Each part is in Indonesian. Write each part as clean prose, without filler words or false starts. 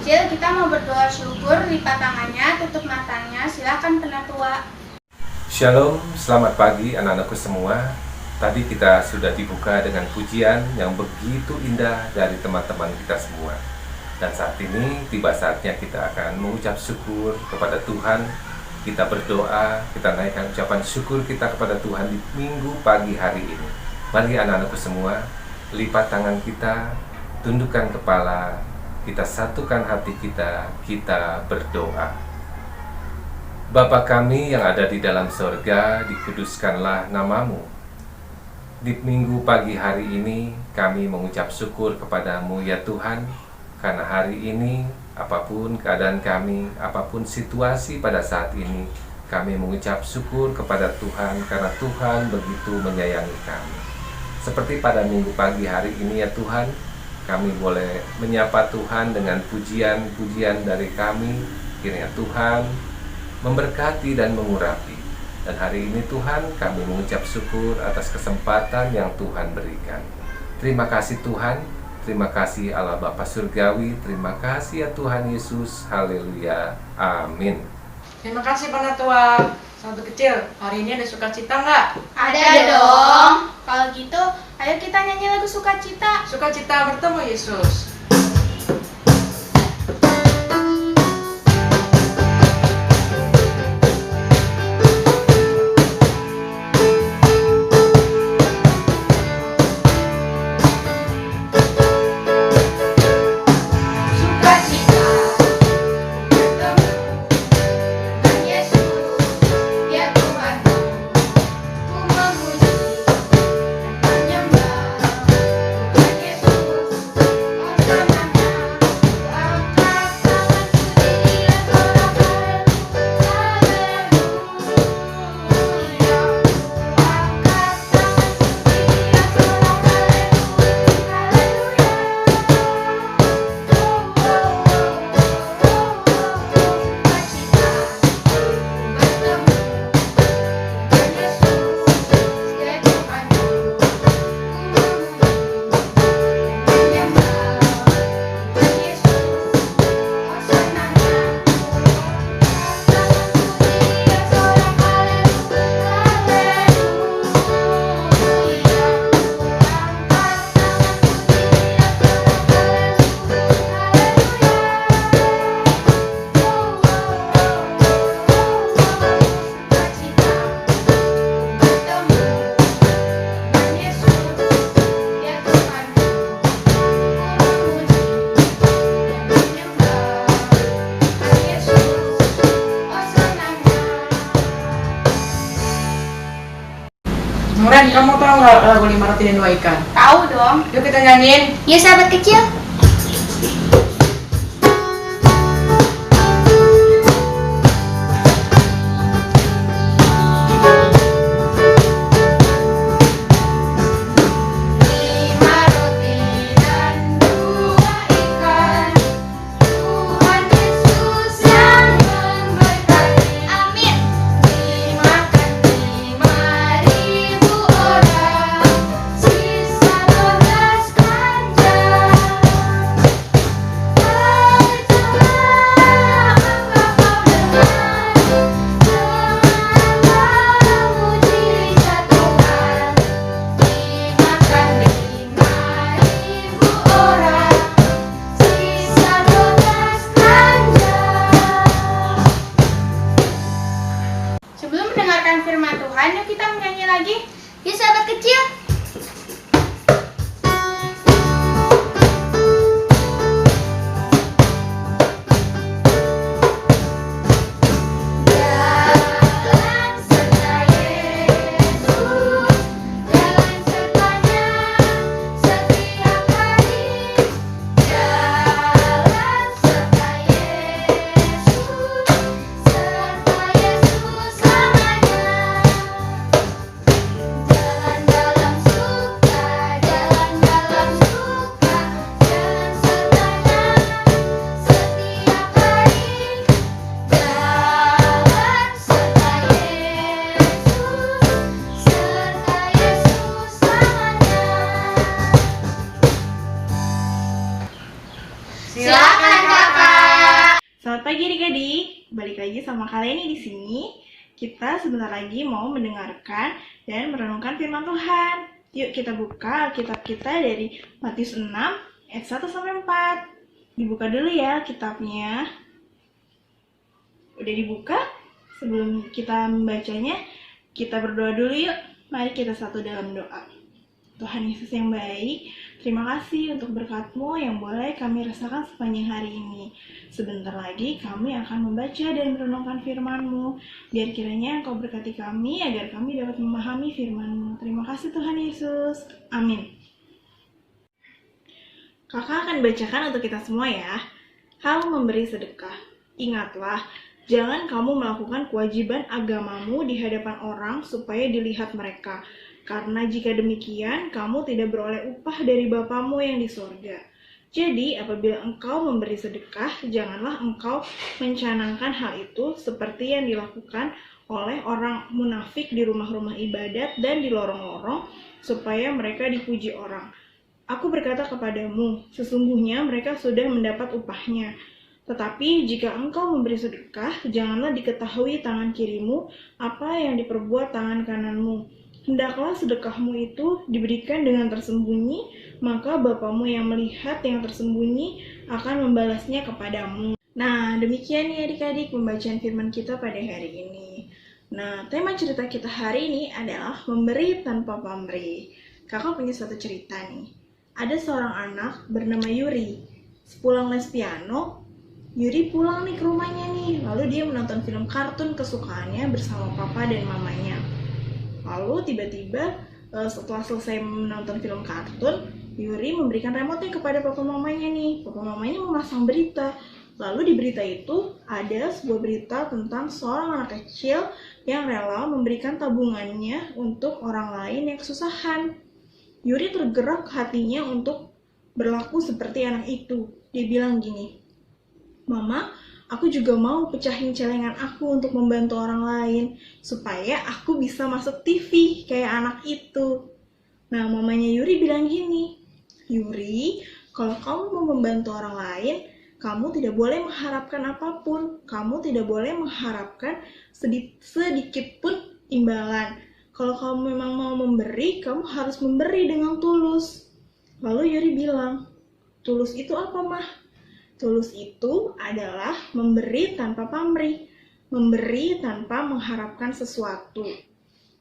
kecil kita mau berdoa syukur, lipat tangannya, tutup matanya, silakan penatua. Shalom, selamat pagi anak-anakku semua. Tadi kita sudah dibuka dengan pujian yang begitu indah dari teman-teman kita semua. Dan saat ini tiba saatnya kita akan mengucap syukur kepada Tuhan. Kita berdoa, kita naikkan ucapan syukur kita kepada Tuhan di minggu pagi hari ini. Mari anak-anakku semua, lipat tangan kita, tundukkan kepala, kita satukan hati kita berdoa. Bapa kami yang ada di dalam sorga, dikuduskanlah namamu. Di minggu pagi hari ini, kami mengucap syukur kepadamu ya Tuhan, karena hari ini, apapun keadaan kami, apapun situasi pada saat ini, kami mengucap syukur kepada Tuhan, karena Tuhan begitu menyayangi kami. Seperti pada minggu pagi hari ini ya Tuhan, kami boleh menyapa Tuhan dengan pujian-pujian dari kami. Kiranya Tuhan memberkati dan mengurapi. Dan hari ini Tuhan, kami mengucap syukur atas kesempatan yang Tuhan berikan. Terima kasih Tuhan, terima kasih Allah Bapa Surgawi, terima kasih ya Tuhan Yesus, haleluya, amin. Terima kasih Penatua. Sahabat kecil, hari ini ada sukacita nggak? Ada dong. Kalau gitu, ayo kita nyanyi lagu sukacita. Sukacita bertemu Yesus. Muren, kamu tahu nggak lagu 5 roti dan 2 ikan? Tahu dong. Yuk kita nyanyiin. Ya sahabat kecil. balik lagi sama kalian nih di sini. Kita sebentar lagi mau mendengarkan dan merenungkan firman Tuhan. Yuk kita buka Alkitab kita dari Matius 6 ayat 1 sampai 4. Dibuka dulu ya kitabnya. Udah dibuka? Sebelum kita membacanya, kita berdoa dulu yuk. Mari kita satu dalam doa. Tuhan Yesus yang baik, terima kasih untuk berkat-Mu yang boleh kami rasakan sepanjang hari ini. Sebentar lagi kami akan membaca dan merenungkan firman-Mu. Biar kiranya Engkau berkati kami agar kami dapat memahami firman-Mu. Terima kasih Tuhan Yesus. Amin. Kakak akan bacakan untuk kita semua ya. Hal memberi sedekah. Ingatlah, jangan kamu melakukan kewajiban agamamu di hadapan orang supaya dilihat mereka. Karena jika demikian, kamu tidak beroleh upah dari Bapamu yang di sorga. Jadi, apabila engkau memberi sedekah, janganlah engkau mencanangkan hal itu seperti yang dilakukan oleh orang munafik di rumah-rumah ibadat dan di lorong-lorong, supaya mereka dipuji orang. Aku berkata kepadamu, sesungguhnya mereka sudah mendapat upahnya. Tetapi jika engkau memberi sedekah, janganlah diketahui tangan kirimu apa yang diperbuat tangan kananmu. Hendaklah sedekahmu itu diberikan dengan tersembunyi, maka Bapamu yang melihat yang tersembunyi akan membalasnya kepadamu. Nah, demikian ya adik-adik pembacaan firman kita pada hari ini. Nah, tema cerita kita hari ini adalah memberi tanpa pamrih. Kakak punya satu cerita nih. Ada seorang anak bernama Yuri. Sepulang les piano, Yuri pulang nih ke rumahnya nih. Lalu dia menonton film kartun kesukaannya bersama papa dan mamanya. Lalu tiba-tiba setelah selesai menonton film kartun, Yuri memberikan remote-nya kepada papa mamanya nih. Papa mamanya memasang berita. Lalu di berita itu ada sebuah berita tentang seorang anak kecil yang rela memberikan tabungannya untuk orang lain yang kesusahan. Yuri tergerak hatinya untuk berlaku seperti anak itu. Dia bilang gini, "Mama, aku juga mau pecahin celengan aku untuk membantu orang lain, supaya aku bisa masuk TV kayak anak itu." Nah, mamanya Yuri bilang gini, "Yuri, kalau kamu mau membantu orang lain, kamu tidak boleh mengharapkan apapun. Kamu tidak boleh mengharapkan sedikit pun imbalan. Kalau kamu memang mau memberi, kamu harus memberi dengan tulus." Lalu Yuri bilang, "Tulus itu apa, Mah?" Tulus itu adalah memberi tanpa pamrih, memberi tanpa mengharapkan sesuatu.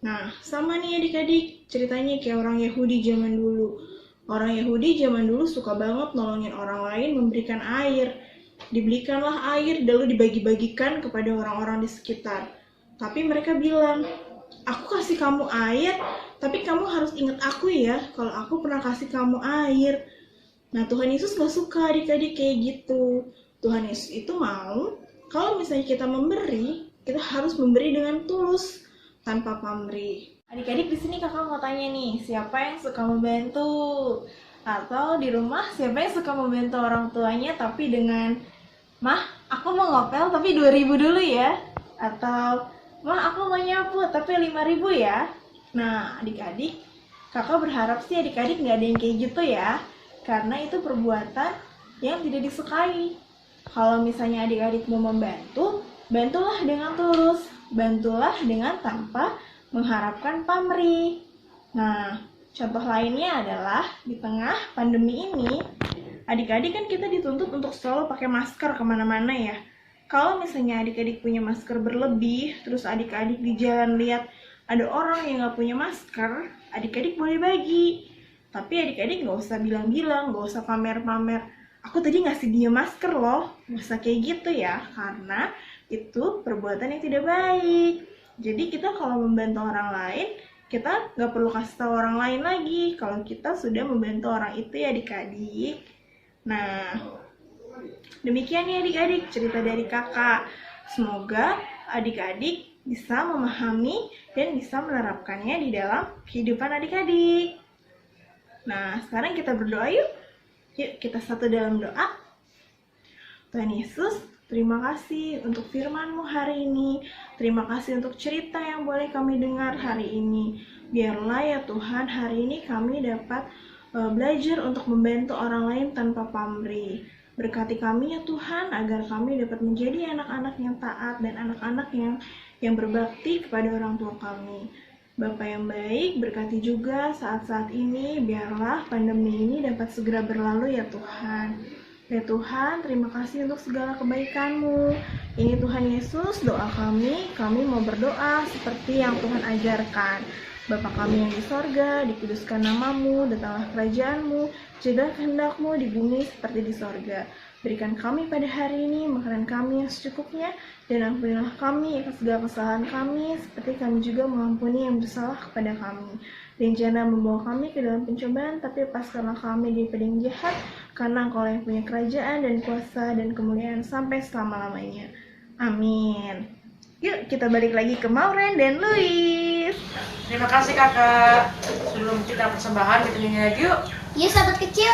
Nah, sama nih adik-adik, ceritanya kayak orang Yahudi zaman dulu. Orang Yahudi zaman dulu suka banget nolongin orang lain memberikan air. Dibelikanlah air, lalu dibagi-bagikan kepada orang-orang di sekitar. Tapi mereka bilang, "Aku kasih kamu air, tapi kamu harus ingat aku ya, kalau aku pernah kasih kamu air." Nah, Tuhan Yesus gak suka adik-adik kayak gitu. Tuhan Yesus itu mau, kalau misalnya kita memberi, kita harus memberi dengan tulus, tanpa pamrih. Adik-adik di sini kakak mau tanya nih, siapa yang suka membantu? Atau di rumah, siapa yang suka membantu orang tuanya tapi dengan, "Mah, aku mau ngopel tapi 2.000 dulu ya." Atau, "Mah, aku mau nyapu tapi 5.000 ya." Nah, adik-adik, kakak berharap sih adik-adik gak ada yang kayak gitu ya. Karena itu perbuatan yang tidak disukai. Kalau misalnya adik-adik mau membantu, bantulah dengan tulus, bantulah dengan tanpa mengharapkan pamrih. Nah, contoh lainnya adalah di tengah pandemi ini, adik-adik kan kita dituntut untuk selalu pakai masker kemana-mana ya. Kalau misalnya adik-adik punya masker berlebih, terus adik-adik di jalan lihat ada orang yang gak punya masker, adik-adik boleh bagi. Tapi adik-adik gak usah bilang-bilang, gak usah pamer-pamer, "Aku tadi ngasih dia masker loh." Gak usah kayak gitu ya, karena itu perbuatan yang tidak baik. Jadi kita kalau membantu orang lain, kita gak perlu kasih tahu orang lain lagi kalau kita sudah membantu orang itu ya adik-adik. Nah, demikian ya adik-adik cerita dari kakak. Semoga adik-adik bisa memahami dan bisa menerapkannya di dalam kehidupan adik-adik. Nah, sekarang kita berdoa yuk. Yuk kita satu dalam doa. Tuhan Yesus, terima kasih untuk firman-Mu hari ini. Terima kasih untuk cerita yang boleh kami dengar hari ini. Biarlah ya Tuhan, hari ini kami dapat belajar untuk membantu orang lain tanpa pamrih. Berkati kami ya Tuhan, agar kami dapat menjadi anak-anak yang taat dan anak-anak yang berbakti kepada orang tua kami. Bapa yang baik, berkati juga saat-saat ini, biarlah pandemi ini dapat segera berlalu ya Tuhan. Ya Tuhan, terima kasih untuk segala kebaikan-Mu. Ini Tuhan Yesus, doa kami mau berdoa seperti yang Tuhan ajarkan. Bapa kami yang di sorga, dikuduskan nama-Mu, datanglah kerajaan-Mu, jadilah kehendak-Mu di bumi seperti di sorga. Berikan kami pada hari ini makanan kami yang secukupnya, dan ampunilah kami akan segala kesalahan kami, seperti kami juga mengampuni yang bersalah kepada kami. Dan jangan membawa kami ke dalam pencobaan, tapi lepaskanlah kami daripada yang jahat, karena Engkau yang punya kerajaan dan kuasa dan kemuliaan sampai selama-lamanya. Amin. Yuk kita balik lagi ke Maureen dan Louis. Terima kasih kakak. Sebelum kita persembahan, kita nyanyi lagi yuk. Iya sahabat kecil.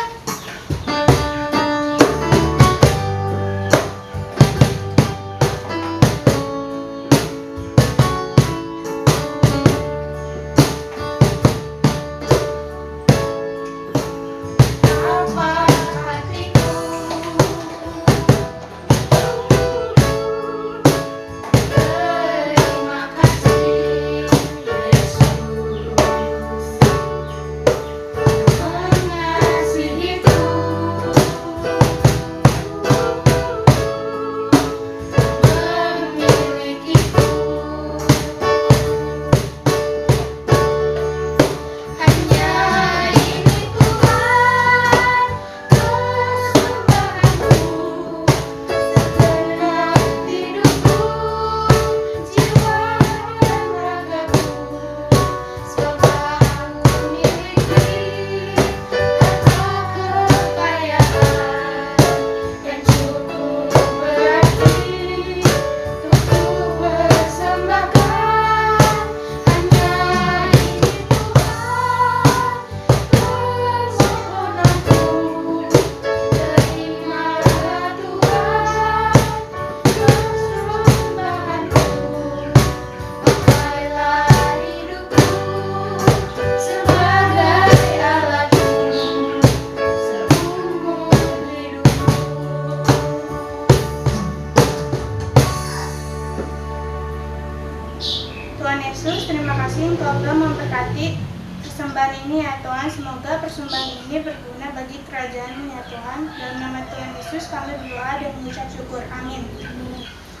Tuhan Yesus, terima kasih Engkau telah memberkati persembahan ini ya Tuhan. Semoga persembahan ini berguna bagi kerajaan-Mu ya Tuhan. Dalam nama Tuhan Yesus kami berdoa dan mengucap syukur. Amin.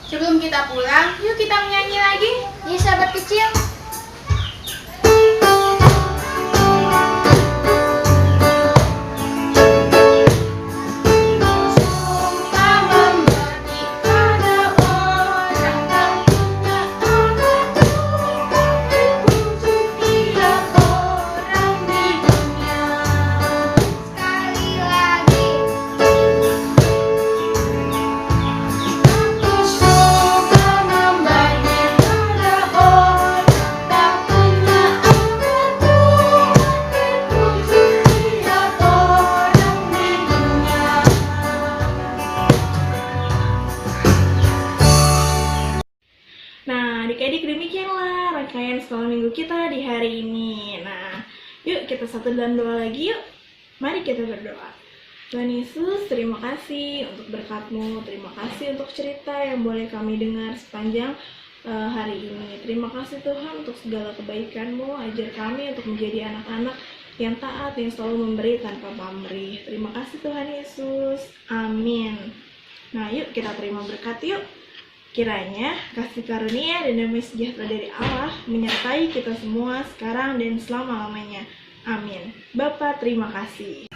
Sebelum kita pulang, yuk kita menyanyi lagi. Ya sahabat kecil. Adik-adik, demikianlah rangkaian sekolah minggu kita di hari ini. Nah, yuk kita satu dalam doa lagi yuk. Mari kita berdoa. Tuhan Yesus, terima kasih untuk berkat-Mu. Terima kasih untuk cerita yang boleh kami dengar sepanjang hari ini. Terima kasih Tuhan untuk segala kebaikan-Mu. Ajar kami untuk menjadi anak-anak yang taat, yang selalu memberi tanpa pamrih. Terima kasih Tuhan Yesus. Amin. Nah, yuk kita terima berkat yuk. Kiranya kasih karunia dan damai sejahtera dari Allah menyertai kita semua sekarang dan selama-lamanya. Amin. Bapa, terima kasih.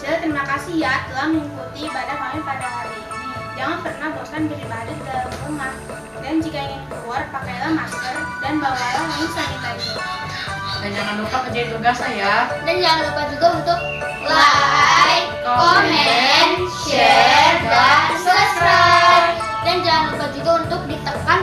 kecil, terima kasih ya telah mengikuti ibadah kami pada hari ini. Jangan pernah bosan beribadah di dalam rumah. Dan jika ingin keluar, pakailah masker dan bawalah hand sanitizer. Dan jangan lupa kerjain tugasnya ya. Dan jangan lupa juga untuk like, comment, share, dan subscribe. Dan jangan lupa juga untuk ditekan